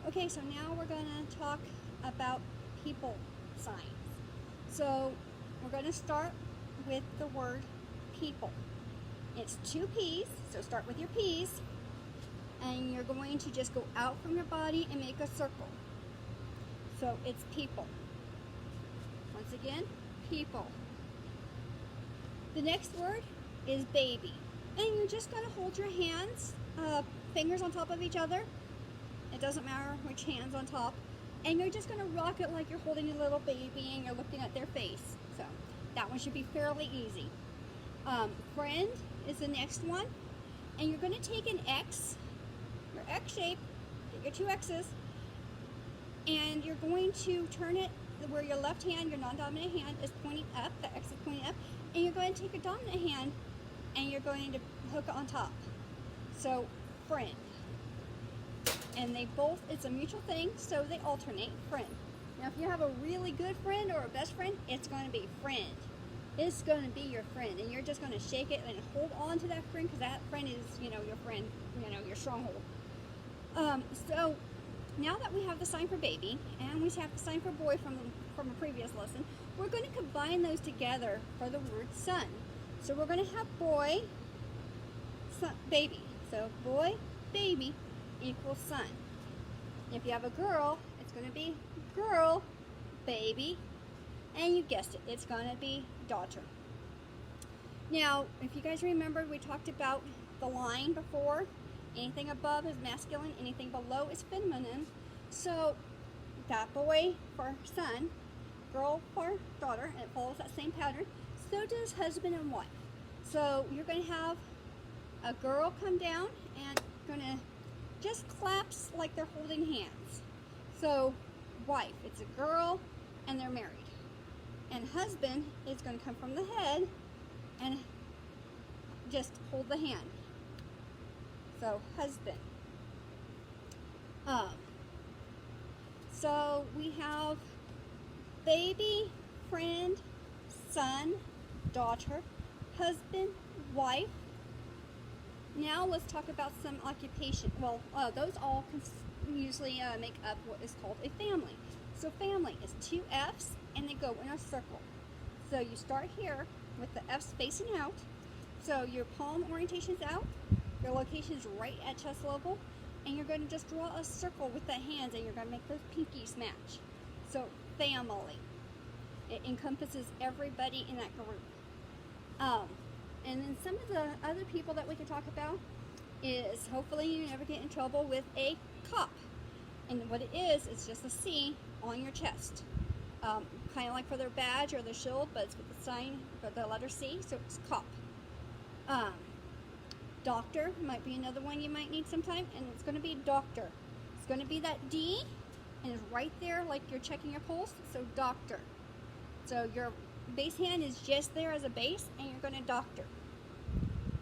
Okay, so now we're going to talk about people signs. So we're going to start with the word people. It's two P's, so start with your P's, and you're going to just go out from your body and make a circle. So it's people. Once again, people. The next word is baby. And you're just going to hold your hands, fingers on top of each other. It doesn't matter which hand's on top. And you're just going to rock it like you're holding a little baby and you're looking at their face. So that one should be fairly easy. Friend is the next one. And you're going to take an X, your X shape, get your two X's, and you're going to turn it where your left hand, your non-dominant hand, is pointing up, the X is pointing up, and you're going to take your dominant hand and you're going to hook it on top. So, friend. And they both, it's a mutual thing, so they alternate, friend. Now, if you have a really good friend or a best friend, it's going to be friend. It's going to be your friend, and you're just going to shake it and hold on to that friend, because that friend is, your friend, your stronghold. So, now that we have the sign for baby, and we have the sign for boy from a previous lesson, we're going to combine those together for the word son. So we're going to have boy, son, baby. So boy, baby equals son. If you have a girl, it's going to be girl, baby, and you guessed it, it's going to be daughter. Now, if you guys remember, we talked about the line before. Anything above is masculine, anything below is feminine. So that boy for son, girl for daughter, and it follows that same pattern. So does husband and wife. So you're going to have a girl come down and going to just claps like they're holding hands. So wife, it's a girl and they're married. And husband is going to come from the head and just hold the hand. So husband. So we have baby, friend, son, daughter, husband, wife. Now let's talk about some occupation. Well, those all usually make up what is called a family. So family is two F's and they go in a circle. So you start here with the F's facing out. So your palm orientation's out. Your location is right at chest level, and you're going to just draw a circle with the hands, and you're going to make those pinkies match. So, family. It encompasses everybody in that group. And then some of the other people that we can talk about is, hopefully you never get in trouble with a cop. And what it is, it's just a C on your chest. Kind of like for their badge or their shield, but it's with the sign, for the letter C, so it's cop. Doctor might be another one you might need sometime, and it's going to be doctor. It's going to be that D, and it's right there like you're checking your pulse, so doctor. So your base hand is just there as a base, and you're going to doctor.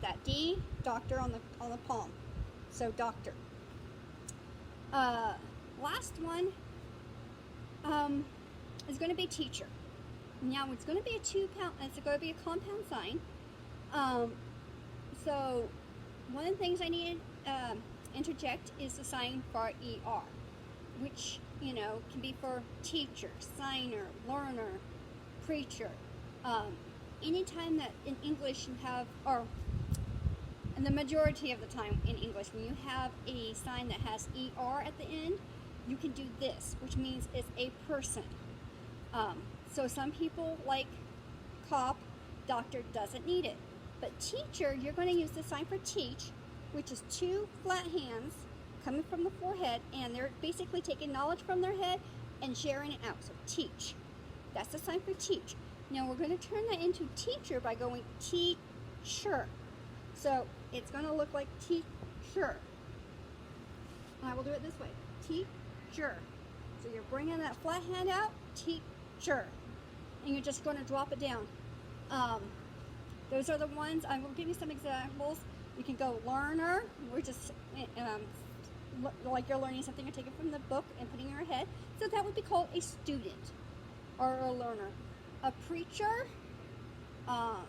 That D, doctor on the palm. So doctor. Last one is going to be teacher. Now it's going to be it's going to be a compound sign. So one of the things I need to interject is the sign for ER, which, can be for teacher, signer, learner, preacher. Anytime that in English you have, or in the majority of the time in English, when you have a sign that has ER at the end, you can do this, which means it's a person. So some people like cop, doctor doesn't need it. But teacher, you're going to use the sign for teach, which is two flat hands coming from the forehead, and they're basically taking knowledge from their head and sharing it out. So teach. That's the sign for teach. Now we're going to turn that into teacher by going teacher. So it's going to look like teacher. And I will do it this way. Teacher. So you're bringing that flat hand out, teacher. And you're just going to drop it down. Those are the ones. I will give you some examples. You can go learner. We're just like you're learning something, you're taking from the book and putting in your head. So that would be called a student or a learner. A preacher. I'm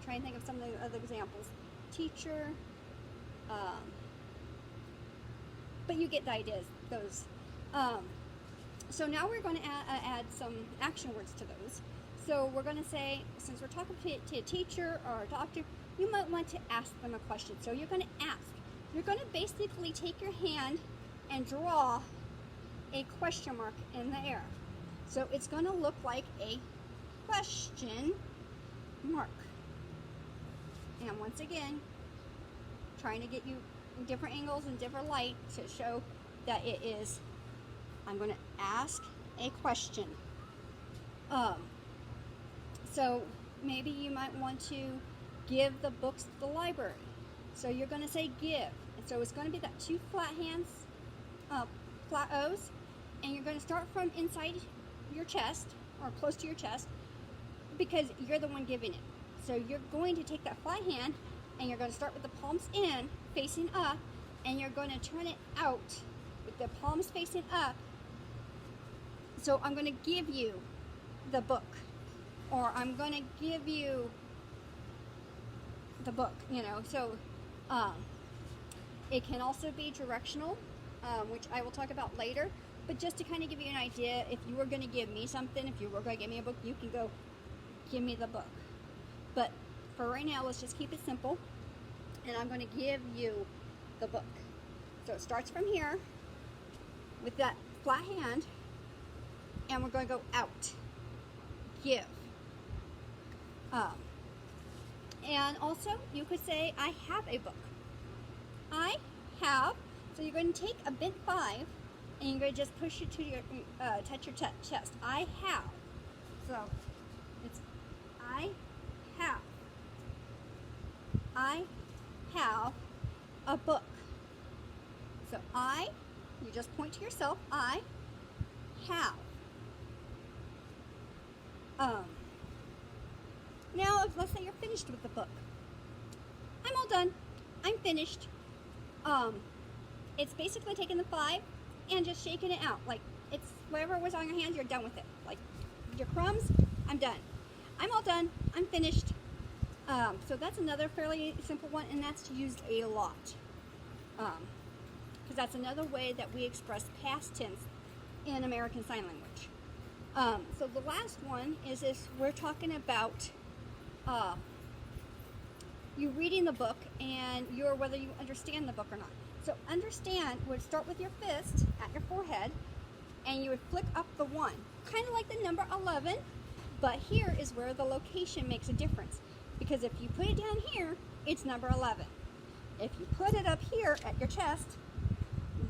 trying to think of some of the other examples. Teacher. But but you get the ideas, those. So now we're going to add some action words to those. So we're going to say, since we're talking to a teacher or a doctor, you might want to ask them a question. So you're going to ask. You're going to basically take your hand and draw a question mark in the air. So it's going to look like a question mark. And once again, trying to get you in different angles and different light to show that it is, I'm going to ask a question. So maybe you might want to give the books to the library. So you're going to say give. And so it's going to be that two flat hands, flat O's, and you're going to start from inside your chest or close to your chest because you're the one giving it. So you're going to take that flat hand and you're going to start with the palms in, facing up, and you're going to turn it out with the palms facing up. So I'm going to give you the book, or I'm going to give you the book, you know. So it can also be directional, which I will talk about later. But just to kind of give you an idea, if you were going to give me something, if you were going to give me a book, you can go, give me the book. But for right now, let's just keep it simple. And I'm going to give you the book. So it starts from here with that flat hand. And we're going to go out. Give. And also, you could say, I have a book. I have. So you're going to take a bent 5, and you're going to just push it to your, touch your chest. I have. So it's I have. I have a book. So you just point to yourself. I have. Now, let's say you're finished with the book. I'm all done. I'm finished. It's basically taking the 5 and just shaking it out. Like, it's whatever was on your hand, you're done with it. Like, your crumbs, I'm done. I'm all done. I'm finished. So that's another fairly simple one, and that's used a lot. Because that's another way that we express past tense in American Sign Language. So the last one is this, we're talking about you reading the book and whether you understand the book or not. So understand would start with your fist at your forehead, and you would flick up the 1, kind of like the number 11, but here is where the location makes a difference, because if you put it down here, it's number 11. If you put it up here at your chest,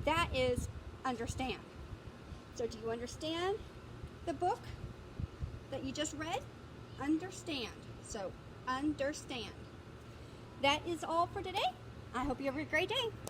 that is understand. So do you understand the book that you just read? Understand. So understand. That is all for today. I hope you have a great day.